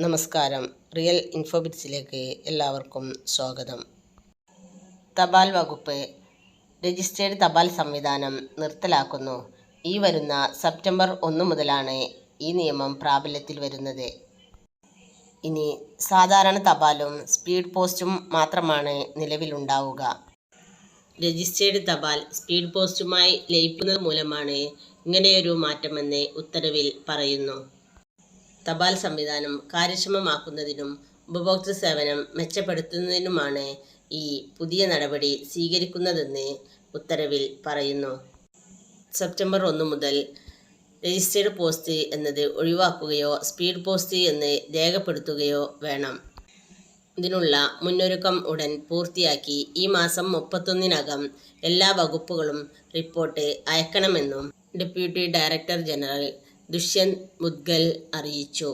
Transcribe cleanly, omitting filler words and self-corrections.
നമസ്കാരം. റിയൽ ഇൻഫോബിറ്റ്സിലേക്ക് എല്ലാവർക്കും സ്വാഗതം. തപാൽ വകുപ്പ് രജിസ്റ്റേർഡ് തപാൽ സംവിധാനം നിർത്തലാക്കുന്നു. ഈ വരുന്ന സെപ്റ്റംബർ 1 മുതലാണ് ഈ നിയമം പ്രാബല്യത്തിൽ വരുന്നത്. ഇനി സാധാരണ തപാലും സ്പീഡ് പോസ്റ്റും മാത്രമാണ് നിലവിലുണ്ടാവുക. രജിസ്റ്റേർഡ് തപാൽ സ്പീഡ് പോസ്റ്റുമായി ലയിക്കുന്നത് മൂലമാണ് ഇങ്ങനെയൊരു മാറ്റമെന്ന് ഉത്തരവിൽ പറയുന്നു. തപാൽ സംവിധാനം കാര്യക്ഷമമാക്കുന്നതിനും ഉപഭോക്തൃ സേവനം മെച്ചപ്പെടുത്തുന്നതിനുമാണ് ഈ പുതിയ നടപടി സ്വീകരിക്കുന്നതെന്ന് ഉത്തരവിൽ പറയുന്നു. സെപ്റ്റംബർ 1 മുതൽ രജിസ്റ്റേർഡ് പോസ്റ്റ് എന്നത് ഒഴിവാക്കുകയോ സ്പീഡ് പോസ്റ്റ് എന്ന് രേഖപ്പെടുത്തുകയോ വേണം. ഇതിനുള്ള മുന്നൊരുക്കം ഉടൻ പൂർത്തിയാക്കി ഈ മാസം 31-നകം എല്ലാ വകുപ്പുകളും റിപ്പോർട്ട് അയക്കണമെന്നും deputy director general Dushyant Mudgal അറിയിച്ചു.